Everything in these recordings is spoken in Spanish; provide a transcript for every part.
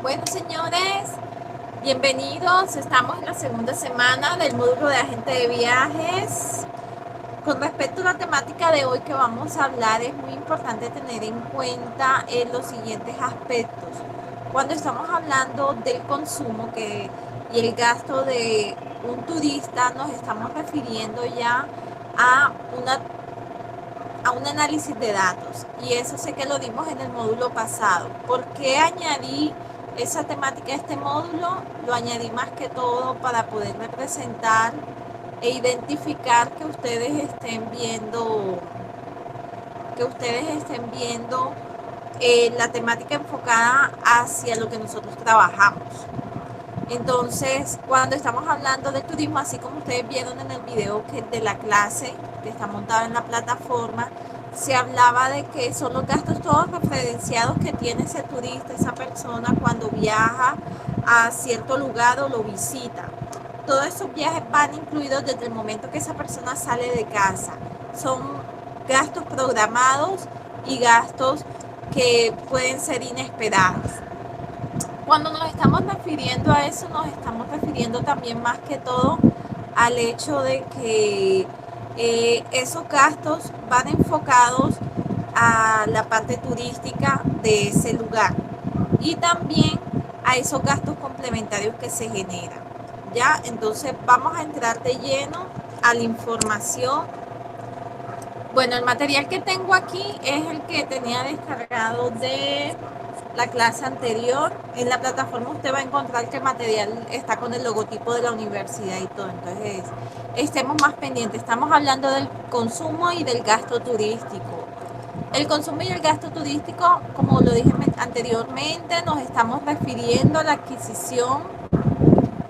Bueno, señores, bienvenidos. Estamos en la segunda semana del módulo de agente de viajes. Con respecto a la temática de hoy que vamos a hablar, es muy importante tener en cuenta los siguientes aspectos. Cuando estamos hablando del consumo y el gasto de un turista, nos estamos refiriendo ya a un análisis de datos, y eso sé que lo dimos en el módulo pasado. ¿Por qué añadí esa temática a este módulo? Lo añadí más que todo para poder representar e identificar que ustedes estén viendo la temática enfocada hacia lo que nosotros trabajamos. Entonces, cuando estamos hablando de turismo, así como ustedes vieron en el video de la clase que está montada en la plataforma, se hablaba de que son los gastos todos referenciados que tiene ese turista, esa persona, cuando viaja a cierto lugar o lo visita. Todos esos viajes van incluidos desde el momento que esa persona sale de casa. Son gastos programados y gastos que pueden ser inesperados. Cuando nos estamos refiriendo a eso, nos estamos refiriendo también más que todo al hecho de que esos gastos van enfocados a la parte turística de ese lugar y también a esos gastos complementarios que se generan. ¿Ya? Entonces vamos a entrar de lleno a la información. Bueno, el material que tengo aquí es el que tenía descargado de la clase anterior. En la plataforma usted va a encontrar que el material está con el logotipo de la universidad y todo. Entonces, estemos más pendientes. Estamos hablando del consumo y del gasto turístico. El consumo y el gasto turístico, como lo dije anteriormente, nos estamos refiriendo a la adquisición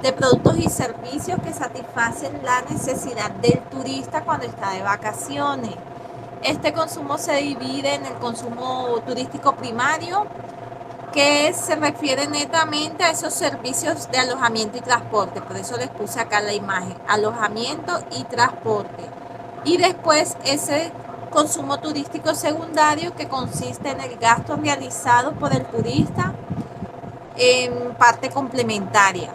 de productos y servicios que satisfacen la necesidad del turista cuando está de vacaciones. Este consumo se divide en el consumo turístico primario, que se refiere netamente a esos servicios de alojamiento y transporte. Por eso les puse acá la imagen, alojamiento y transporte. Y después ese consumo turístico secundario, que consiste en el gasto realizado por el turista en parte complementaria.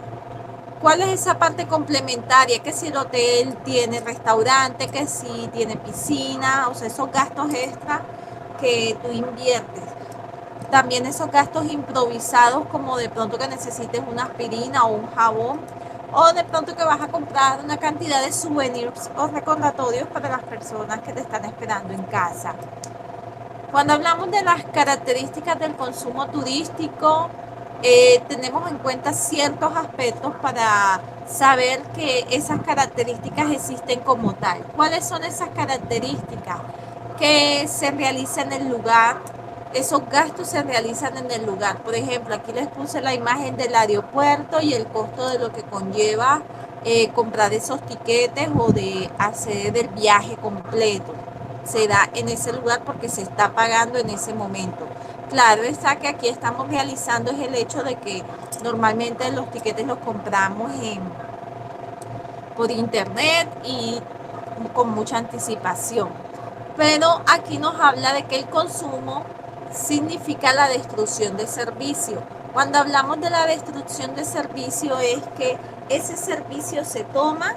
¿Cuál es esa parte complementaria? Que si el hotel tiene restaurante, que si tiene piscina, o sea, esos gastos extra que tú inviertes. También esos gastos improvisados, como de pronto que necesites una aspirina o un jabón, o de pronto que vas a comprar una cantidad de souvenirs o recordatorios para las personas que te están esperando en casa. Cuando hablamos de las características del consumo turístico, tenemos en cuenta ciertos aspectos para saber que esas características existen como tal. ¿Cuáles son esas características? Que se realizan en el lugar, esos gastos se realizan en el lugar. Por ejemplo, aquí les puse la imagen del aeropuerto y el costo de lo que conlleva comprar esos tiquetes o de hacer el viaje completo. Se da en ese lugar porque se está pagando en ese momento. Claro está que aquí estamos realizando es el hecho de que normalmente los tiquetes los compramos por internet y con mucha anticipación. Pero aquí nos habla de que el consumo significa la destrucción de servicio. Cuando hablamos de la destrucción de servicio es que ese servicio se toma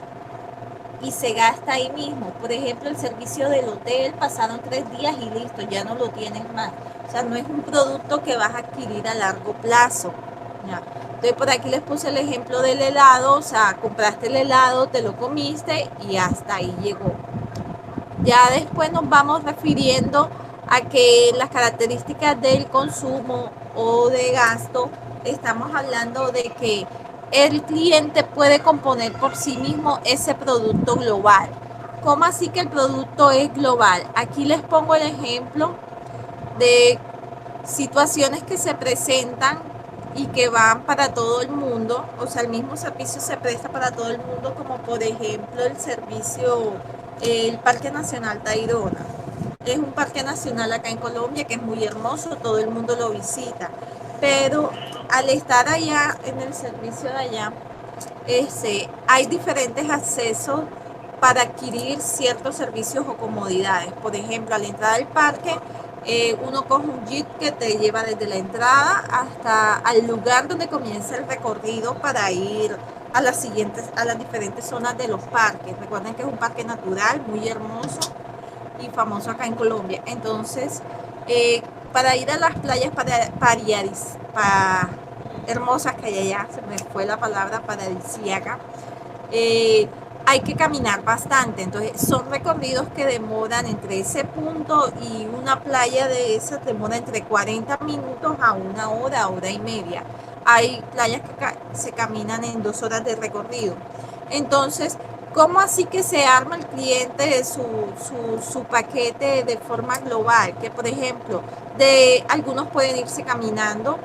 y se gasta ahí mismo. Por ejemplo, el servicio del hotel, pasaron 3 días y listo, ya no lo tienes más. O sea, no es un producto que vas a adquirir a largo plazo. ¿Ya? Entonces, por aquí les puse el ejemplo del helado. O sea, compraste el helado, te lo comiste y hasta ahí llegó. Ya después nos vamos refiriendo a que las características del consumo o de gasto, estamos hablando de que el cliente puede componer por sí mismo ese producto global. ¿Cómo así que el producto es global? Aquí les pongo el ejemplo de situaciones que se presentan y que van para todo el mundo. O sea, el mismo servicio se presta para todo el mundo, como por ejemplo el Parque Nacional Tayrona. Es un parque nacional acá en Colombia que es muy hermoso, todo el mundo lo visita. Pero al estar allá, en el servicio de allá, hay diferentes accesos para adquirir ciertos servicios o comodidades. Por ejemplo, al entrar al parque Uno coge un jeep que te lleva desde la entrada hasta al lugar donde comienza el recorrido para ir a las diferentes zonas de los parques. Recuerden que es un parque natural muy hermoso y famoso acá en Colombia. Entonces, para ir a las playas hermosas que hay allá, se me fue la palabra paradisíaca, hay que caminar bastante. Entonces son recorridos que demoran entre ese punto y una playa de esas demora entre 40 minutos a una hora, hora y media. Hay playas que se caminan en 2 horas de recorrido. Entonces, ¿cómo así que se arma el cliente su paquete de forma global? Que por ejemplo, algunos pueden irse caminando,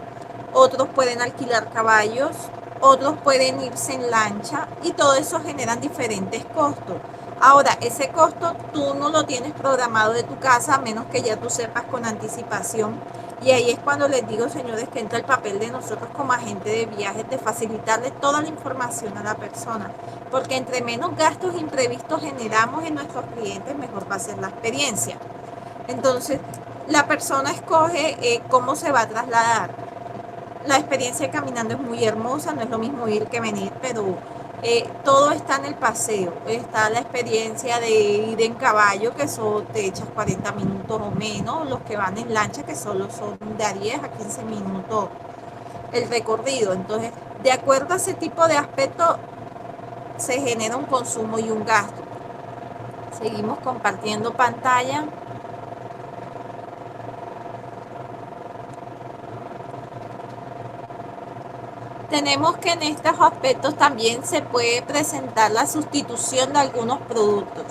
otros pueden alquilar caballos, otros pueden irse en lancha y todo eso generan diferentes costos. Ahora, ese costo tú no lo tienes programado de tu casa a menos que ya tú sepas con anticipación. Y ahí es cuando les digo, señores, que entra el papel de nosotros como agente de viajes, de facilitarle toda la información a la persona. Porque entre menos gastos imprevistos generamos en nuestros clientes, mejor va a ser la experiencia. Entonces, la persona escoge cómo se va a trasladar. La experiencia caminando es muy hermosa, no es lo mismo ir que venir, pero todo está en el paseo. Está la experiencia de ir en caballo, que solo te echas 40 minutos o menos, los que van en lancha, que solo son de 10 a 15 minutos el recorrido. Entonces, de acuerdo a ese tipo de aspecto, se genera un consumo y un gasto. Seguimos compartiendo pantalla. Tenemos que en estos aspectos también se puede presentar la sustitución de algunos productos.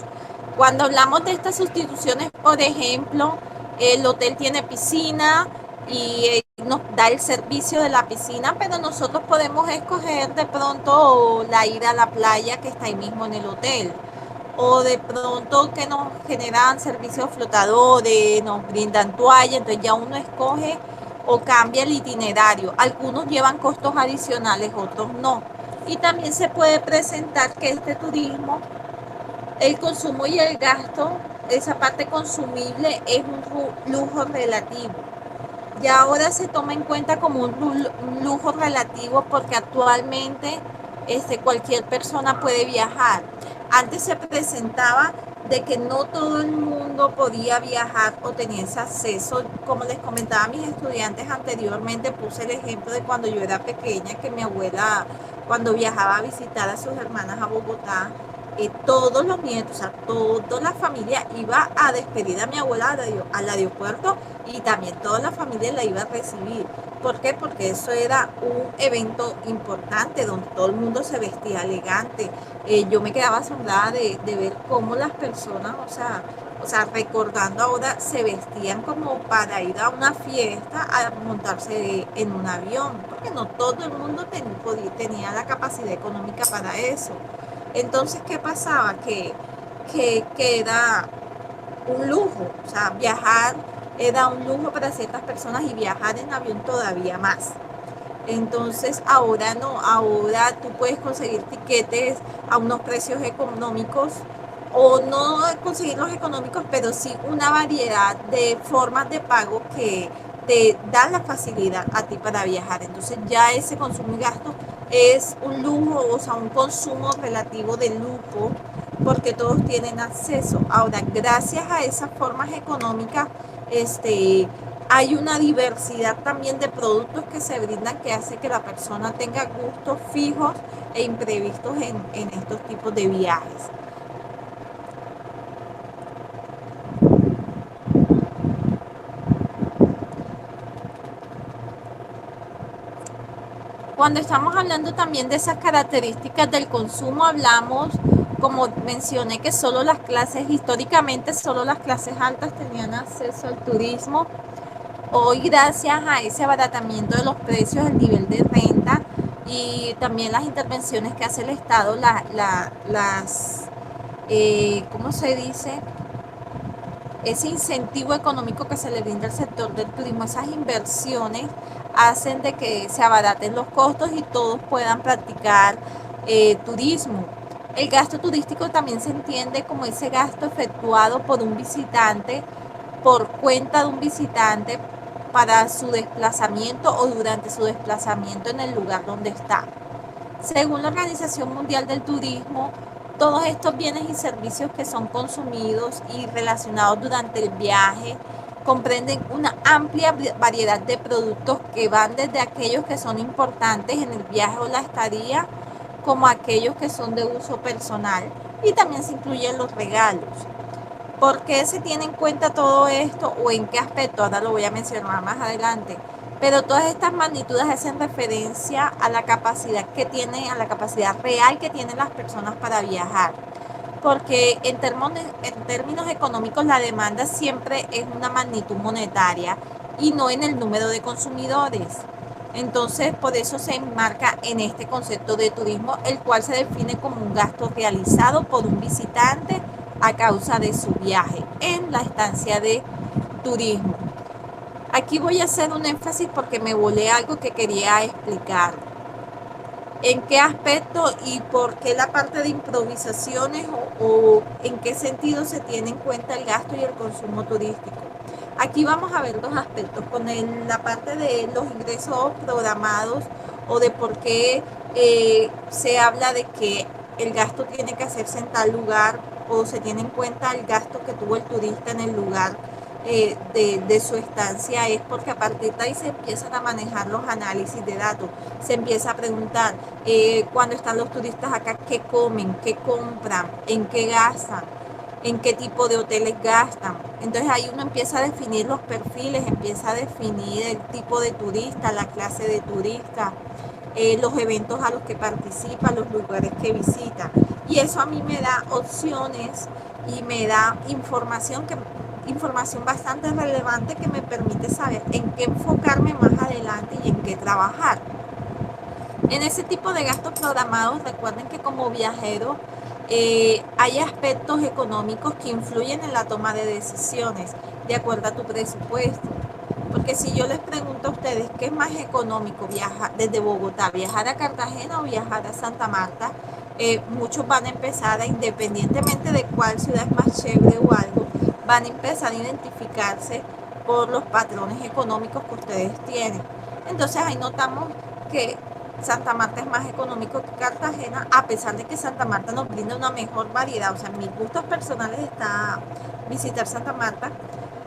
Cuando hablamos de estas sustituciones, por ejemplo, el hotel tiene piscina y nos da el servicio de la piscina, pero nosotros podemos escoger de pronto la ida a la playa que está ahí mismo en el hotel. O de pronto que nos generan servicios flotadores, nos brindan toallas, entonces ya uno escoge o cambia el itinerario. Algunos llevan costos adicionales, otros no. Y también se puede presentar que este turismo, el consumo y el gasto, esa parte consumible es un lujo relativo. Y ahora se toma en cuenta como un lujo relativo porque actualmente cualquier persona puede viajar. Antes se presentaba de que no todo el mundo podía viajar o tenía ese acceso. Como les comentaba a mis estudiantes anteriormente, puse el ejemplo de cuando yo era pequeña, que mi abuela, cuando viajaba a visitar a sus hermanas a Bogotá, todos los nietos, o sea, toda la familia iba a despedir a mi abuela al aeropuerto y también toda la familia la iba a recibir. ¿Por qué? Porque eso era un evento importante donde todo el mundo se vestía elegante. Yo me quedaba asombrada de ver cómo las personas, o sea, recordando ahora, se vestían como para ir a una fiesta, a montarse en un avión, porque no todo el mundo tenía la capacidad económica para eso. Entonces, ¿qué pasaba? Que era un lujo, o sea, viajar era un lujo para ciertas personas y viajar en avión todavía más. Entonces, ahora no, ahora tú puedes conseguir tiquetes a unos precios económicos o no conseguirlos económicos, pero sí una variedad de formas de pago que te dan la facilidad a ti para viajar. Entonces, ya ese consumo y gasto es un lujo, o sea, un consumo relativo de lujo, porque todos tienen acceso. Ahora, gracias a esas formas económicas, hay una diversidad también de productos que se brindan que hace que la persona tenga gustos fijos e imprevistos en estos tipos de viajes. Cuando estamos hablando también de esas características del consumo, hablamos, como mencioné, que históricamente solo las clases altas tenían acceso al turismo. Hoy, gracias a ese abaratamiento de los precios, el nivel de renta y también las intervenciones que hace el Estado, ¿cómo se dice? Ese incentivo económico que se le brinda al sector del turismo, esas inversiones hacen de que se abaraten los costos y todos puedan practicar turismo. El gasto turístico también se entiende como ese gasto efectuado por un visitante por cuenta de un visitante para su desplazamiento o durante su desplazamiento en el lugar donde está. Según la Organización Mundial del Turismo, todos estos bienes y servicios que son consumidos y relacionados durante el viaje comprenden una amplia variedad de productos que van desde aquellos que son importantes en el viaje o la estadía, como aquellos que son de uso personal, y también se incluyen los regalos. ¿Por qué se tiene en cuenta todo esto o en qué aspecto? Ahora lo voy a mencionar más adelante. Pero todas estas magnitudes hacen referencia a la capacidad que tienen, a la capacidad real que tienen las personas para viajar. Porque en términos económicos la demanda siempre es una magnitud monetaria y no en el número de consumidores. Entonces, por eso se enmarca en este concepto de turismo, el cual se define como un gasto realizado por un visitante a causa de su viaje en la estancia de turismo. Aquí voy a hacer un énfasis porque me volé algo que quería explicar. ¿En qué aspecto y por qué la parte de improvisaciones o en qué sentido se tiene en cuenta el gasto y el consumo turístico? Aquí vamos a ver dos aspectos, con la parte de los ingresos programados o de por qué se habla de que el gasto tiene que hacerse en tal lugar o se tiene en cuenta el gasto que tuvo el turista en el lugar de su estancia, es porque a partir de ahí se empiezan a manejar los análisis de datos, se empieza a preguntar cuando están los turistas acá, qué comen, qué compran, en qué gastan, en qué tipo de hoteles gastan. Entonces ahí uno empieza a definir los perfiles, empieza a definir el tipo de turista, la clase de turista, los eventos a los que participa, los lugares que visita. Y eso a mí me da opciones y me da información bastante relevante que me permite saber en qué enfocarme más adelante y en qué trabajar. En ese tipo de gastos programados, recuerden que como viajero hay aspectos económicos que influyen en la toma de decisiones de acuerdo a tu presupuesto. Porque si yo les pregunto a ustedes qué es más económico, viajar desde Bogotá, viajar a Cartagena o viajar a Santa Marta, muchos van a empezar, independientemente de cuál ciudad es más chévere o algo, van a empezar a identificarse por los patrones económicos que ustedes tienen. Entonces ahí notamos que Santa Marta es más económico que Cartagena, a pesar de que Santa Marta nos brinda una mejor variedad. O sea, en mis gustos personales está visitar Santa Marta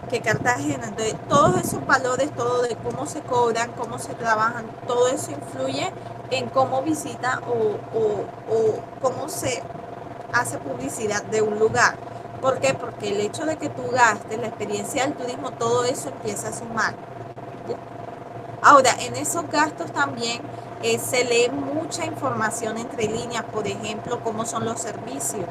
que Cartagena. Entonces, todos esos valores, todo de cómo se cobran, cómo se trabajan, todo eso influye en cómo visita o cómo se hace publicidad de un lugar. ¿Por qué? Porque el hecho de que tú gastes, la experiencia del turismo, todo eso empieza a sumar. Ahora, en esos gastos también se lee mucha información entre líneas, por ejemplo, cómo son los servicios,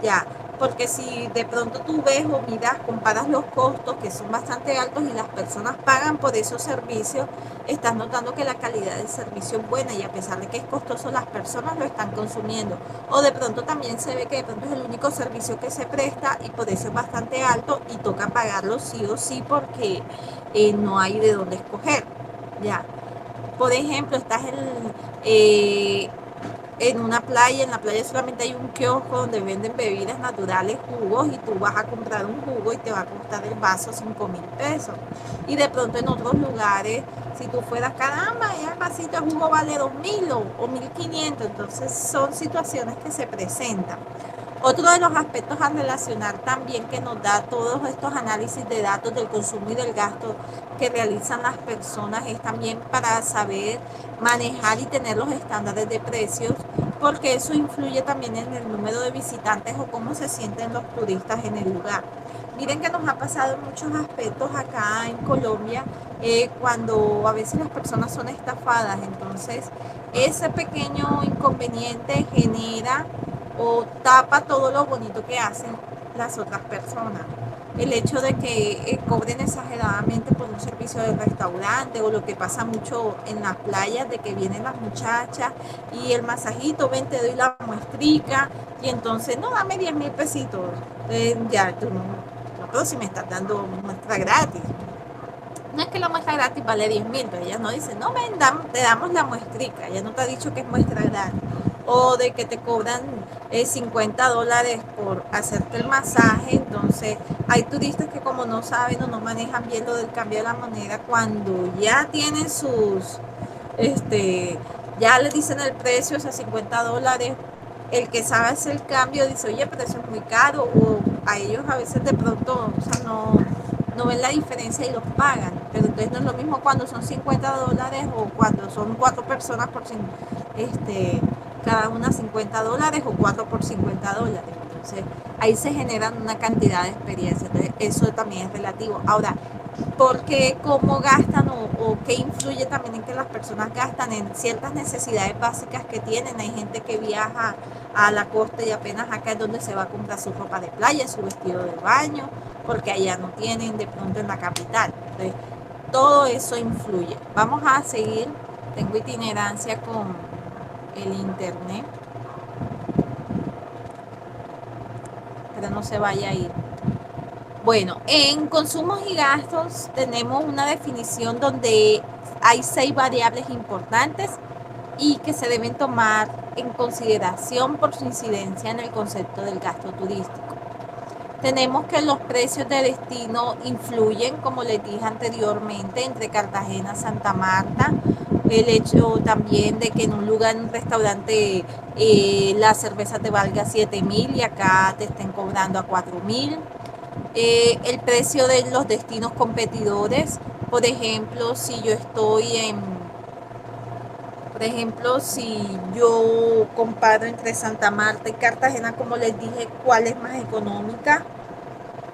ya, porque si de pronto tú ves o miras, comparas los costos que son bastante altos y las personas pagan por esos servicios, estás notando que la calidad del servicio es buena y a pesar de que es costoso, las personas lo están consumiendo. O de pronto también se ve que de pronto es el único servicio que se presta y por eso es bastante alto y toca pagarlo sí o sí porque no hay de dónde escoger, ya. Por ejemplo, estás en una playa, en la playa solamente hay un kiosco donde venden bebidas naturales, jugos, y tú vas a comprar un jugo y te va a costar el vaso 5.000 pesos. Y de pronto en otros lugares, si tú fueras, caramba, ya el vasito de jugo vale 2.000 o 1.500, entonces son situaciones que se presentan. Otro de los aspectos a relacionar también que nos da todos estos análisis de datos del consumo y del gasto que realizan las personas es también para saber manejar y tener los estándares de precios, porque eso influye también en el número de visitantes o cómo se sienten los turistas en el lugar. Miren que nos ha pasado en muchos aspectos acá en Colombia cuando a veces las personas son estafadas, entonces ese pequeño inconveniente genera o tapa todo lo bonito que hacen las otras personas. El hecho de que cobren exageradamente por un servicio de restaurante, o lo que pasa mucho en las playas, de que vienen las muchachas y el masajito, ven, te doy la muestrica, y entonces, no, dame 10.000 pesitos. Ya, tú no, pero si me estás dando muestra gratis. No es que la muestra gratis vale 10.000, pero ellas no dicen, no, ven, te damos la muestrica, ella no te ha dicho que es muestra gratis. o de que te cobran $50 por hacerte el masaje. Entonces hay turistas que como no saben o no manejan bien lo del cambio de la moneda, cuando ya tienen sus, ya le dicen el precio, o sea, $50, el que sabe hacer el cambio dice, oye, pero eso es muy caro, o a ellos a veces de pronto, o sea, no ven la diferencia y los pagan. Pero entonces no es lo mismo cuando son $50 o cuando son 4 personas cada una $50 o 4 por $50. Entonces ahí se generan una cantidad de experiencias. Entonces eso también es relativo. Ahora, ¿por qué cómo gastan o qué influye también en que las personas gastan en ciertas necesidades básicas que tienen? Hay gente que viaja a la costa y apenas acá es donde se va a comprar su ropa de playa, su vestido de baño, porque allá no tienen de pronto en la capital. Entonces, todo eso influye. Vamos a seguir. Tengo itinerancia con el internet, pero no se vaya a ir. Bueno, en consumos y gastos tenemos una definición donde hay 6 variables importantes y que se deben tomar en consideración por su incidencia en el concepto del gasto turístico. Tenemos que los precios de destino influyen, como les dije anteriormente, entre Cartagena y Santa Marta. El hecho también de que en un lugar, en un restaurante, la cerveza te valga 7.000 y acá te estén cobrando a 4.000. El precio de los destinos competidores, por ejemplo, si yo comparo entre Santa Marta y Cartagena, como les dije, cuál es más económica,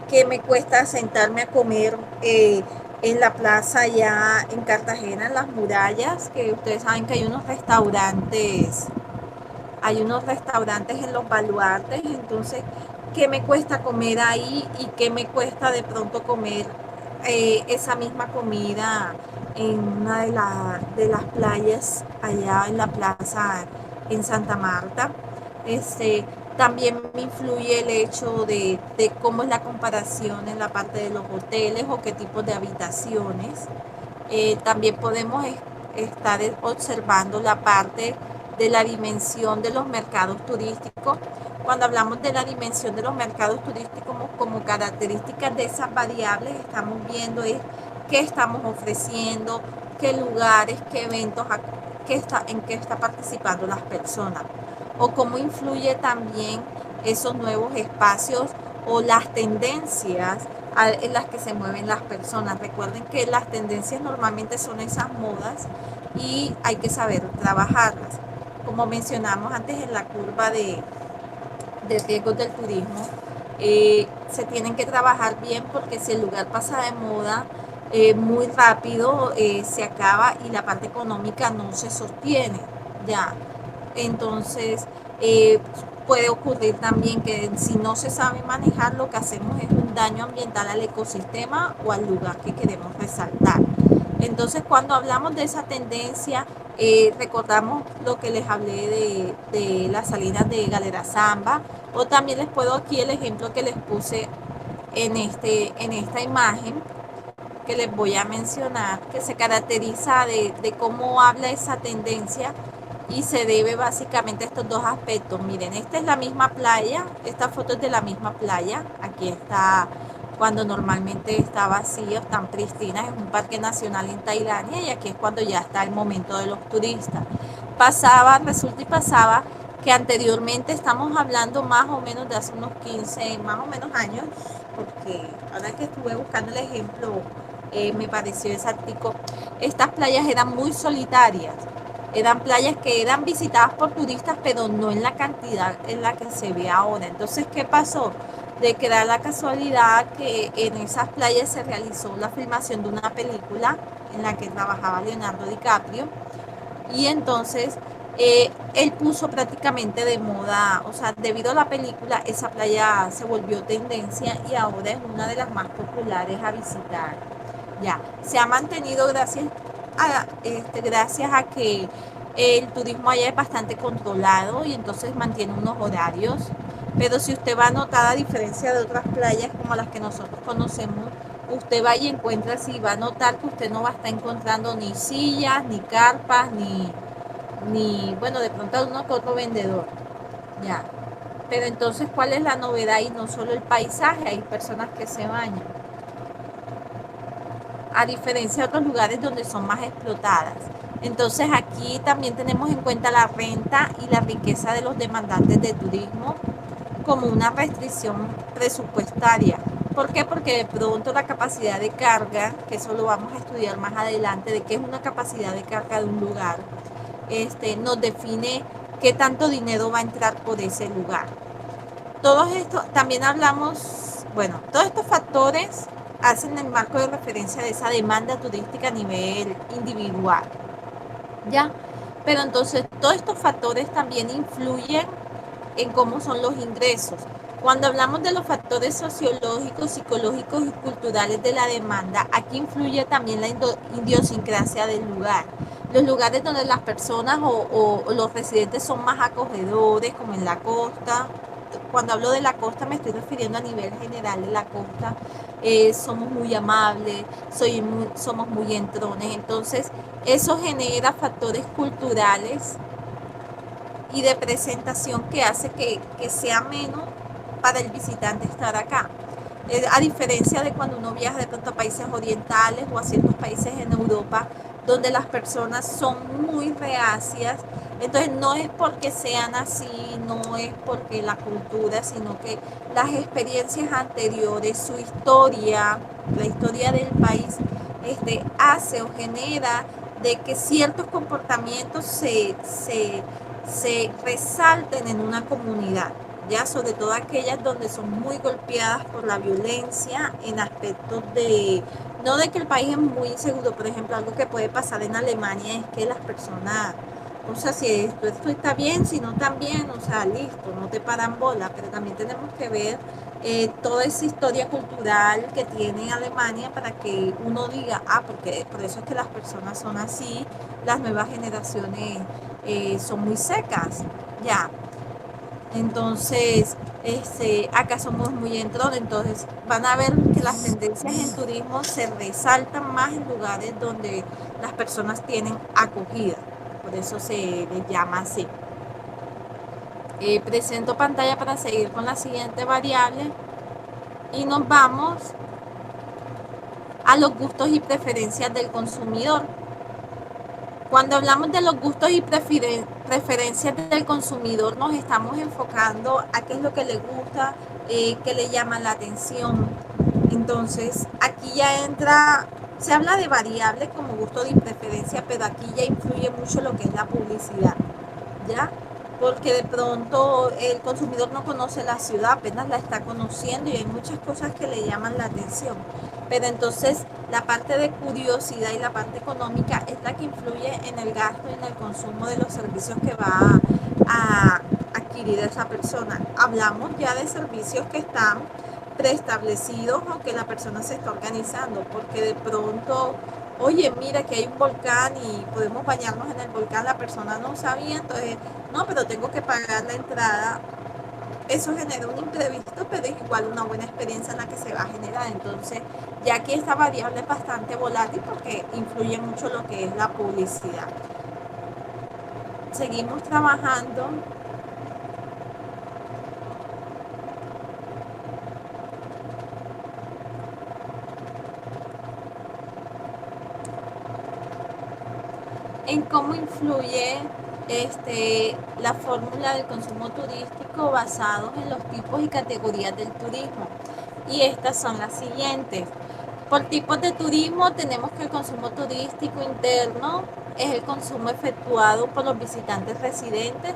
qué me cuesta sentarme a comer en la plaza allá en Cartagena, en las murallas, que ustedes saben que hay unos restaurantes en los baluartes. Entonces, ¿qué me cuesta comer ahí y qué me cuesta de pronto comer esa misma comida en una de las playas allá en la plaza en Santa Marta? También me influye el hecho de cómo es la comparación en la parte de los hoteles o qué tipo de habitaciones. También podemos estar observando la parte de la dimensión de los mercados turísticos. Cuando hablamos de la dimensión de los mercados turísticos como características de esas variables, estamos viendo qué estamos ofreciendo, qué lugares, qué eventos, en qué está participando las personas, o cómo influye también esos nuevos espacios o las tendencias en las que se mueven las personas. Recuerden que las tendencias normalmente son esas modas y hay que saber trabajarlas. Como mencionamos antes en la curva de riesgos del turismo, se tienen que trabajar bien, porque si el lugar pasa de moda muy rápido, se acaba y la parte económica no se sostiene ya. Entonces, puede ocurrir también que si no se sabe manejar, lo que hacemos es un daño ambiental al ecosistema o al lugar que queremos resaltar. Entonces, cuando hablamos de esa tendencia, recordamos lo que les hablé de las salinas de Galera Zamba, o también les puedo aquí el ejemplo que les puse en esta imagen que les voy a mencionar, que se caracteriza de cómo habla esa tendencia, y se debe básicamente a estos dos aspectos. Miren, esta es la misma playa, esta foto es de la misma playa. Aquí está cuando normalmente está vacío, están pristinas, es un parque nacional en Tailandia, y aquí es cuando ya está el momento de los turistas. Resulta y pasaba que anteriormente, estamos hablando más o menos de hace unos 15 más o menos años, porque ahora que estuve buscando el ejemplo, me pareció exactico, estas playas eran muy solitarias. Eran playas que eran visitadas por turistas, pero no en la cantidad en la que se ve ahora. Entonces, ¿qué pasó? De que da la casualidad que en esas playas se realizó la filmación de una película en la que trabajaba Leonardo DiCaprio, y entonces él puso prácticamente de moda, o sea, debido a la película, esa playa se volvió tendencia y ahora es una de las más populares a visitar. Ya, se ha mantenido gracias a que el turismo allá es bastante controlado y entonces mantiene unos horarios. Pero si usted va a notar, a diferencia de otras playas como las que nosotros conocemos, usted va y encuentra, si va a notar que usted no va a estar encontrando ni sillas, ni carpas, ni, bueno, de pronto a uno que otro vendedor, ya. Pero entonces, ¿cuál es la novedad? Y no solo el paisaje, hay personas que se bañan. A diferencia de otros lugares donde son más explotadas. Entonces aquí también tenemos en cuenta la renta y la riqueza de los demandantes de turismo como una restricción presupuestaria. ¿Por qué? Porque de pronto la capacidad de carga, que eso lo vamos a estudiar más adelante, de qué es una capacidad de carga de un lugar, nos define qué tanto dinero va a entrar por ese lugar. Todos estos, también hablamos, bueno, todos estos factores hacen el marco de referencia de esa demanda turística a nivel individual, ¿ya? Pero entonces todos estos factores también influyen en cómo son los ingresos. Cuando hablamos de los factores sociológicos, psicológicos y culturales de la demanda, aquí influye también la idiosincrasia del lugar. Los lugares donde las personas o los residentes son más acogedores, como en la costa. Cuando hablo de la costa me estoy refiriendo a nivel general de la costa. Somos muy amables, somos muy entrones. Entonces, eso genera factores culturales y de presentación que hace que sea menos para el visitante estar acá. A diferencia de cuando uno viaja de pronto a países orientales o a ciertos países en Europa, donde las personas son muy reacias, entonces no es porque sean así, no es porque la cultura, sino que las experiencias anteriores, su historia, la historia del país, hace o genera de que ciertos comportamientos se resalten en una comunidad, ya sobre todo aquellas donde son muy golpeadas por la violencia en aspectos de, no de que el país es muy inseguro, por ejemplo, algo que puede pasar en Alemania es que las personas, o sea, si esto está bien, si no también, o sea, listo, no te paran bola, pero también tenemos que ver toda esa historia cultural que tiene Alemania para que uno diga, porque por eso es que las personas son así, las nuevas generaciones son muy secas, ya. Entonces, acá somos muy entrones, entonces van a ver que las tendencias en turismo se resaltan más en lugares donde las personas tienen acogida, por eso se les llama así. Presento pantalla para seguir con la siguiente variable y nos vamos a los gustos y preferencias del consumidor. Cuando hablamos de los gustos y preferencias del consumidor, nos estamos enfocando a qué es lo que le gusta, qué le llama la atención. Entonces, aquí ya entra, se habla de variables como gusto y preferencia, pero aquí ya influye mucho lo que es la publicidad, ¿ya? Porque de pronto el consumidor no conoce la ciudad, apenas la está conociendo y hay muchas cosas que le llaman la atención. Pero entonces la parte de curiosidad y la parte económica es la que influye en el gasto y en el consumo de los servicios que va a adquirir esa persona. Hablamos ya de servicios que están preestablecidos o que la persona se está organizando, porque de pronto, oye, mira que hay un volcán y podemos bañarnos en el volcán, la persona no sabía, entonces, no, pero tengo que pagar la entrada. Eso genera un imprevisto, pero es igual una buena experiencia en la que se va a generar. Entonces, ya aquí esta variable es bastante volátil porque influye mucho lo que es la publicidad. Seguimos trabajando. En cómo influye la fórmula del consumo turístico basado en los tipos y categorías del turismo. Y estas son las siguientes. Por tipos de turismo tenemos que el consumo turístico interno es el consumo efectuado por los visitantes residentes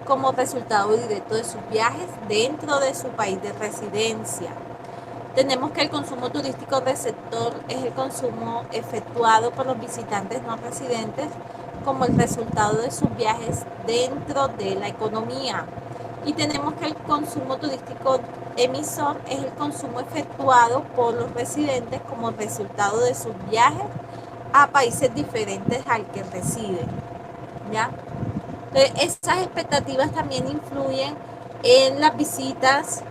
como resultado directo de sus viajes dentro de su país de residencia. Tenemos que el consumo turístico receptor es el consumo efectuado por los visitantes no residentes como el resultado de sus viajes dentro de la economía. Y tenemos que el consumo turístico emisor es el consumo efectuado por los residentes como resultado de sus viajes a países diferentes al que residen, ¿ya? Entonces, esas expectativas también influyen en las visitas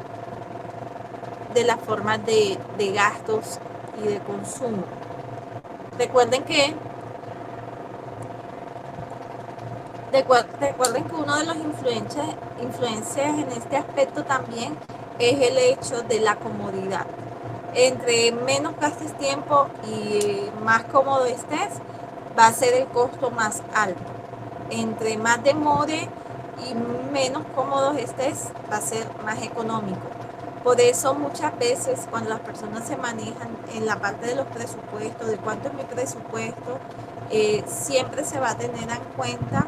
de las formas de gastos y de consumo. Recuerden que Recuerden que uno de los influencias en este aspecto también es el hecho de la comodidad. Entre menos gastes tiempo y más cómodo estés, va a ser el costo más alto. Entre más demore y menos cómodos estés, va a ser más económico. Por eso muchas veces cuando las personas se manejan en la parte de los presupuestos, de cuánto es mi presupuesto, siempre se va a tener en cuenta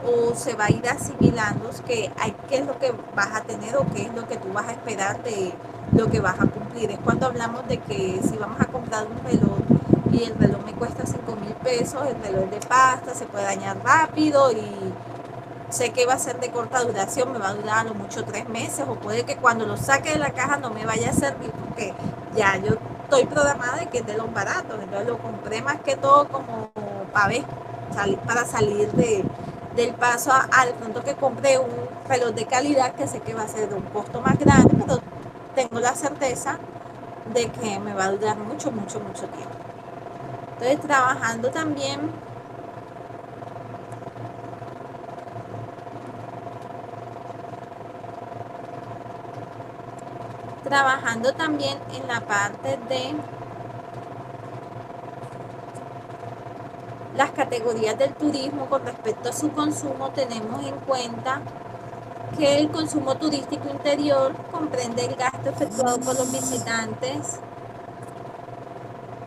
o se va a ir asimilando que hay qué es lo que vas a tener o qué es lo que tú vas a esperar de lo que vas a cumplir. Es cuando hablamos de que si vamos a comprar un reloj y el reloj me cuesta 5.000 pesos, el reloj de pasta se puede dañar rápido y sé que va a ser de corta duración, me va a durar a lo mucho 3 meses o puede que cuando lo saque de la caja no me vaya a servir porque ya yo estoy programada de que es de los baratos, entonces lo compré más que todo como para salir del paso al pronto que compré un reloj de calidad que sé que va a ser de un costo más grande, pero tengo la certeza de que me va a durar mucho, mucho, mucho tiempo. Entonces trabajando también en la parte de las categorías del turismo con respecto a su consumo, tenemos en cuenta que el consumo turístico interior comprende el gasto efectuado por los visitantes,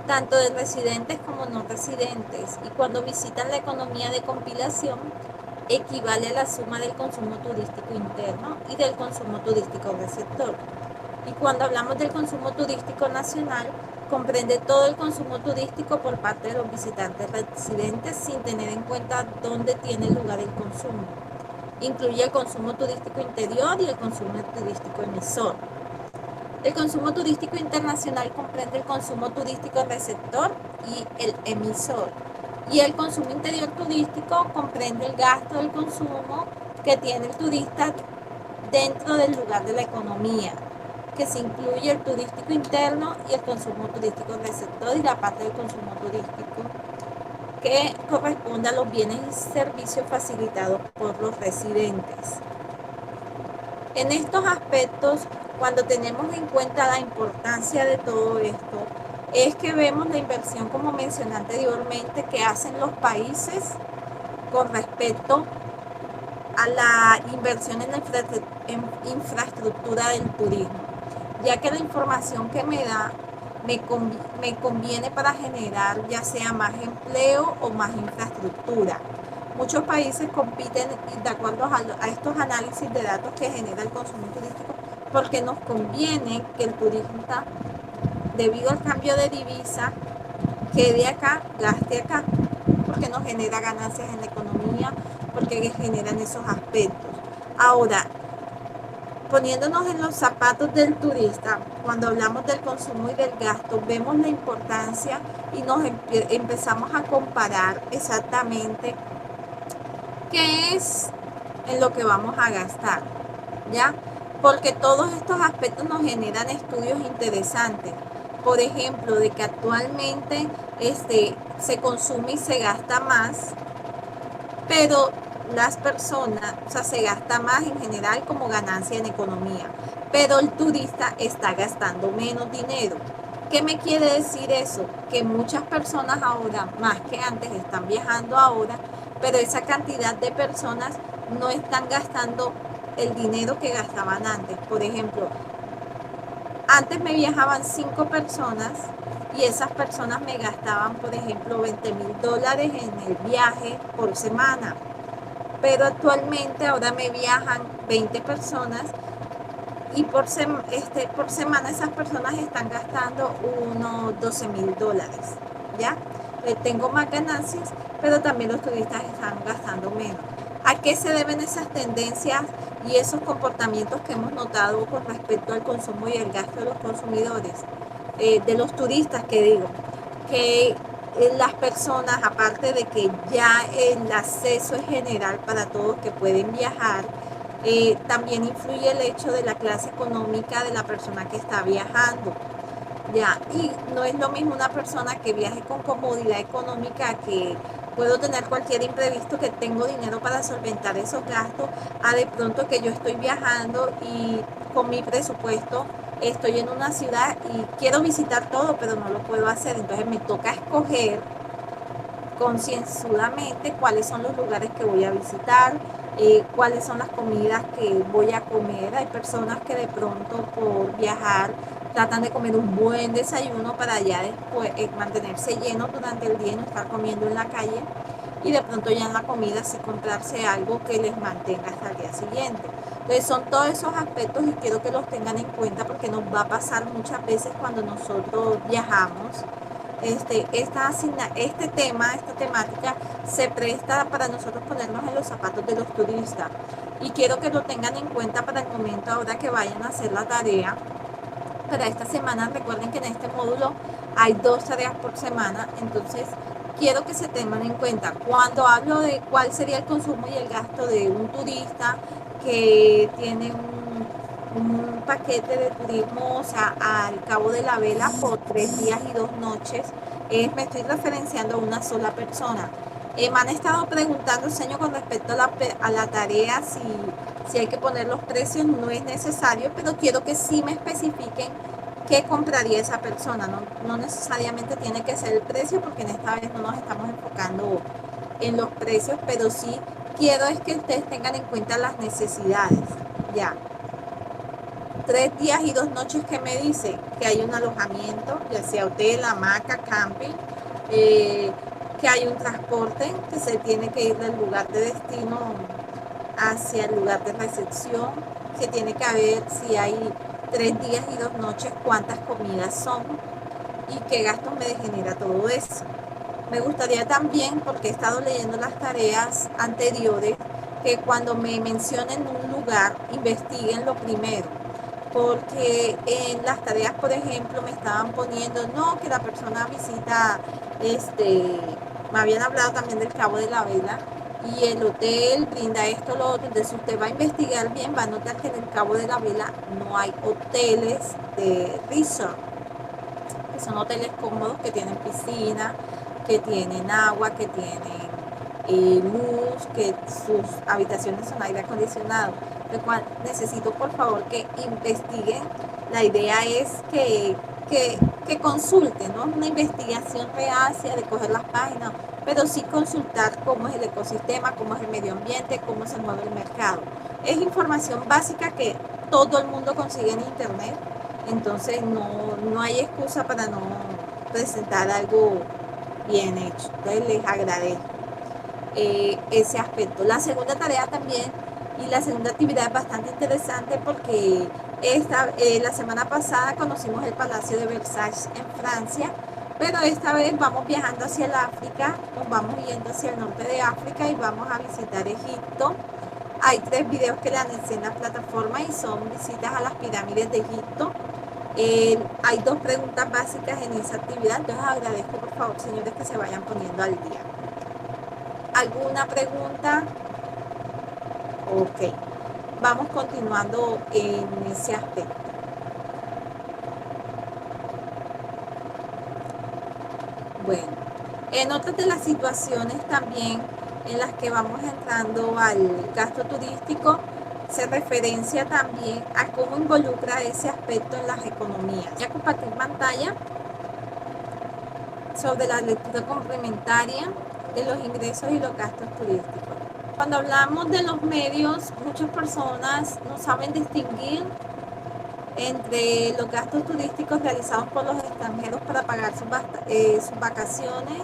tanto de residentes como no residentes, y cuando visitan la economía de compilación, equivale a la suma del consumo turístico interno y del consumo turístico receptor. Y cuando hablamos del consumo turístico nacional, comprende todo el consumo turístico por parte de los visitantes residentes sin tener en cuenta dónde tiene lugar el consumo. Incluye el consumo turístico interior y el consumo turístico emisor. El consumo turístico internacional comprende el consumo turístico receptor y el emisor. Y el consumo interior turístico comprende el gasto del consumo que tiene el turista dentro del lugar de la economía, que se incluye el turístico interno y el consumo turístico receptor y la parte del consumo turístico que corresponde a los bienes y servicios facilitados por los residentes. En estos aspectos, cuando tenemos en cuenta la importancia de todo esto, es que vemos la inversión, como mencioné anteriormente, que hacen los países con respecto a la inversión en infraestructura del turismo, ya que la información que me da me conviene para generar ya sea más empleo o más infraestructura. Muchos países compiten de acuerdo a estos análisis de datos que genera el consumo turístico porque nos conviene que el turista, debido al cambio de divisa, quede acá, gaste acá, porque nos genera ganancias en la economía, porque generan esos aspectos. Ahora, poniéndonos en los zapatos del turista, cuando hablamos del consumo y del gasto, vemos la importancia y nos empezamos a comparar exactamente qué es en lo que vamos a gastar, ¿ya? Porque todos estos aspectos nos generan estudios interesantes. Por ejemplo, de que actualmente se consume y se gasta más, pero las personas, o sea, se gasta más en general como ganancia en economía, pero el turista está gastando menos dinero. ¿Qué me quiere decir eso? Que muchas personas ahora, más que antes, están viajando ahora, pero esa cantidad de personas no están gastando el dinero que gastaban antes. Por ejemplo, antes me viajaban 5 personas y esas personas me gastaban, por ejemplo, $20,000 en el viaje por semana. Pero actualmente ahora me viajan 20 personas y por semana esas personas están gastando unos $12,000, ¿ya? Tengo más ganancias, pero también los turistas están gastando menos. ¿A qué se deben esas tendencias y esos comportamientos que hemos notado con respecto al consumo y el gasto de los consumidores? De los turistas, que digo, que las personas, aparte de que ya el acceso es general para todos que pueden viajar, también influye el hecho de la clase económica de la persona que está viajando. Ya, y no es lo mismo una persona que viaje con comodidad económica que puedo tener cualquier imprevisto que tengo dinero para solventar esos gastos, a de pronto que yo estoy viajando y con mi presupuesto estoy en una ciudad y quiero visitar todo, pero no lo puedo hacer. Entonces me toca escoger concienzudamente cuáles son los lugares que voy a visitar, cuáles son las comidas que voy a comer. Hay personas que de pronto por viajar tratan de comer un buen desayuno para ya después mantenerse llenos durante el día y no estar comiendo en la calle, y de pronto ya en la comida sí comprarse algo que les mantenga hasta el día siguiente. Entonces son todos esos aspectos y quiero que los tengan en cuenta porque nos va a pasar muchas veces cuando nosotros viajamos. Esta temática se presta para nosotros ponernos en los zapatos de los turistas, y quiero que lo tengan en cuenta para el momento ahora que vayan a hacer la tarea para esta semana. Recuerden que en este módulo hay 2 tareas por semana, entonces quiero que se tengan en cuenta cuando hablo de cuál sería el consumo y el gasto de un turista que tiene un paquete de turismo, o sea, al Cabo de la Vela por 3 días y 2 noches. Me estoy referenciando a una sola persona. Me han estado preguntando, señor, con respecto a la tarea, si hay que poner los precios. No es necesario, pero quiero que sí me especifiquen qué compraría esa persona. No necesariamente tiene que ser el precio, porque en esta vez no nos estamos enfocando en los precios, pero sí quiero es que ustedes tengan en cuenta las necesidades. Ya. 3 días y 2 noches, que me dice que hay un alojamiento, ya sea hotel, hamaca, camping, que hay un transporte, que se tiene que ir del lugar de destino hacia el lugar de recepción, que tiene que haber, si hay 3 días y 2 noches, cuántas comidas son y qué gastos me genera todo eso. Me gustaría también, porque he estado leyendo las tareas anteriores, que cuando me mencionen un lugar, investiguen lo primero, porque en las tareas, por ejemplo, me estaban poniendo, no, que la persona visita, me habían hablado también del Cabo de la Vela, y el hotel brinda esto, lo otro. Entonces usted va a investigar bien, va a notar que en el Cabo de la Vela no hay hoteles de resort, que son hoteles cómodos, que tienen piscina, que tienen agua, que tienen luz, que sus habitaciones son aire acondicionado. Lo cual necesito, por favor, que investiguen. La idea es que consulten, no es una investigación reacia de coger las páginas, pero sí consultar cómo es el ecosistema, cómo es el medio ambiente, cómo se mueve el mercado. Es información básica que todo el mundo consigue en internet, entonces no hay excusa para no presentar algo bien hecho. Entonces les agradezco ese aspecto. La segunda tarea también, y la segunda actividad, es bastante interesante porque la semana pasada conocimos el Palacio de Versalles en Francia, pero esta vez vamos viajando hacia el África, nos vamos yendo hacia el norte de África y vamos a visitar Egipto. Hay 3 videos que le anexé en la plataforma y son visitas a las pirámides de Egipto. Hay 2 preguntas básicas en esa actividad, entonces agradezco, por favor, señores, que se vayan poniendo al día. ¿Alguna pregunta? Ok, vamos continuando en ese aspecto. Bueno, en otras de las situaciones también en las que vamos entrando al gasto turístico, se referencia también a cómo involucra ese aspecto en las economías. Voy a compartir pantalla sobre la lectura complementaria de los ingresos y los gastos turísticos. Cuando hablamos de los medios, muchas personas no saben distinguir entre los gastos turísticos realizados por los extranjeros para pagar sus vacaciones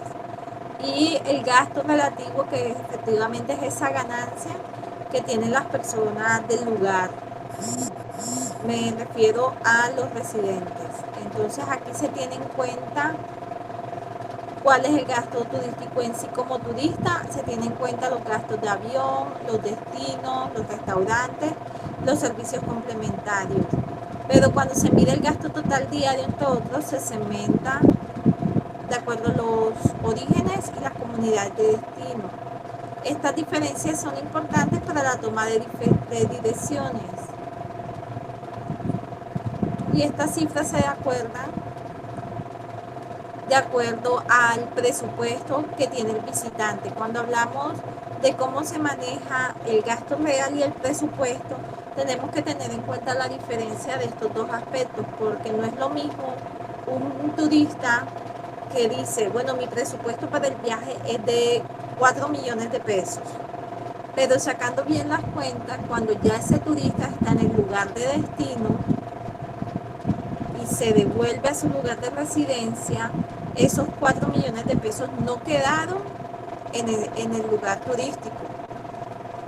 y el gasto relativo, que efectivamente es esa ganancia que tienen las personas del lugar. Me refiero a los residentes. Entonces aquí se tiene en cuenta cuál es el gasto turístico en sí. Como turista se tienen en cuenta los gastos de avión, los destinos, los restaurantes, los servicios complementarios. Pero cuando se mide el gasto total diario entre otros, se segmenta de acuerdo a los orígenes y las comunidades de destino. Estas diferencias son importantes para la toma de decisiones. Y estas cifras se acuerdan de acuerdo al presupuesto que tiene el visitante. Cuando hablamos de cómo se maneja el gasto real y el presupuesto, tenemos que tener en cuenta la diferencia de estos dos aspectos, porque no es lo mismo un turista que dice, bueno, mi presupuesto para el viaje es de 4 millones de pesos. Pero sacando bien las cuentas, cuando ya ese turista está en el lugar de destino y se devuelve a su lugar de residencia, esos 4 millones de pesos no quedaron en el lugar turístico.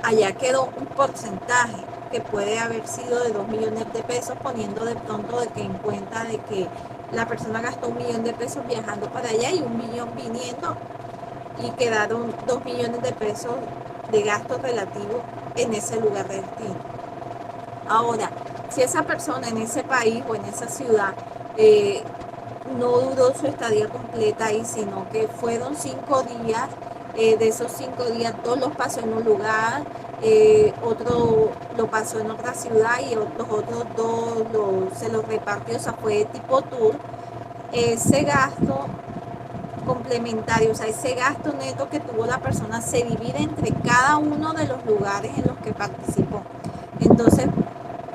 Allá quedó un porcentaje que puede haber sido de 2 millones de pesos, poniendo de pronto de que en cuenta de que la persona gastó 1 millón de pesos viajando para allá y 1 millón viniendo, y quedaron 2 millones de pesos de gasto relativo en ese lugar de destino. Ahora, si esa persona en ese país o en esa ciudad no duró su estadía completa ahí, sino que fueron 5 días, de esos 5 días 2 los pasó en un lugar, otro lo pasó en otra ciudad y los otros 2 se los repartió, o sea, fue tipo tour. Ese gasto complementario, o sea, ese gasto neto que tuvo la persona se divide entre cada uno de los lugares en los que participó. Entonces,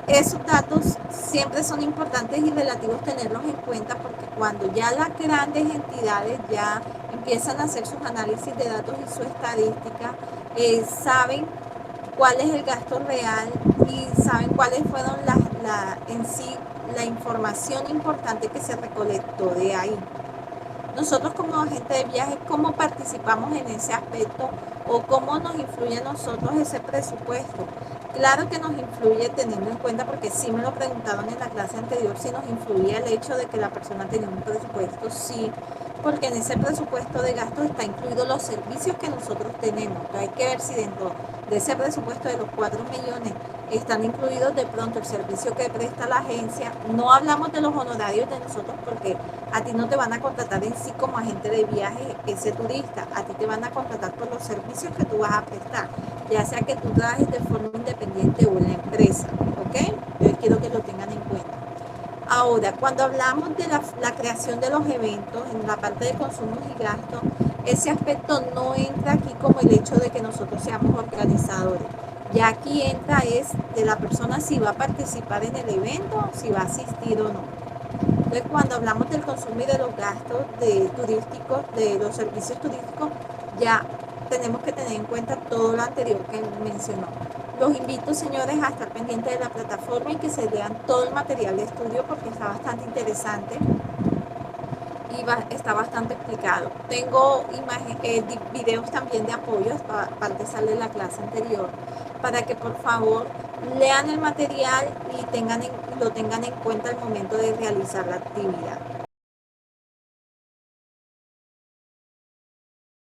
esos datos siempre son importantes y relativos tenerlos en cuenta, porque cuando ya las grandes entidades ya empiezan a hacer sus análisis de datos y su estadística, saben cuál es el gasto real y saben cuáles fueron en sí la información importante que se recolectó de ahí. Nosotros como agente de viajes, ¿cómo participamos en ese aspecto o cómo nos influye a nosotros ese presupuesto? Claro que nos influye teniendo en cuenta, porque sí me lo preguntaron en la clase anterior, si nos influía el hecho de que la persona tenía un presupuesto. Sí, porque en ese presupuesto de gastos está incluido los servicios que nosotros tenemos. Entonces hay que ver si dentro de ese presupuesto de los 4 millones están incluidos de pronto el servicio que presta la agencia. No hablamos de los honorarios de nosotros, porque a ti no te van a contratar en sí como agente de viaje ese turista, a ti te van a contratar por los servicios que tú vas a prestar, ya sea que tú trabajes de forma independiente o en la empresa, ¿ok? Yo quiero que lo tengan en cuenta. Ahora, cuando hablamos de la creación de los eventos, en la parte de consumos y gastos, ese aspecto no entra aquí como el hecho de que nosotros seamos organizadores. Ya aquí entra es de la persona si va a participar en el evento, si va a asistir o no. Entonces, cuando hablamos del consumo y de los gastos turísticos, de los servicios turísticos, ya tenemos que tener en cuenta todo lo anterior que mencionó. Los invito, señores, a estar pendientes de la plataforma y que se lean todo el material de estudio, porque está bastante interesante y está bastante explicado. Tengo videos también de apoyo, aparte sale la clase anterior, para que por favor lean el material y lo tengan en cuenta al momento de realizar la actividad.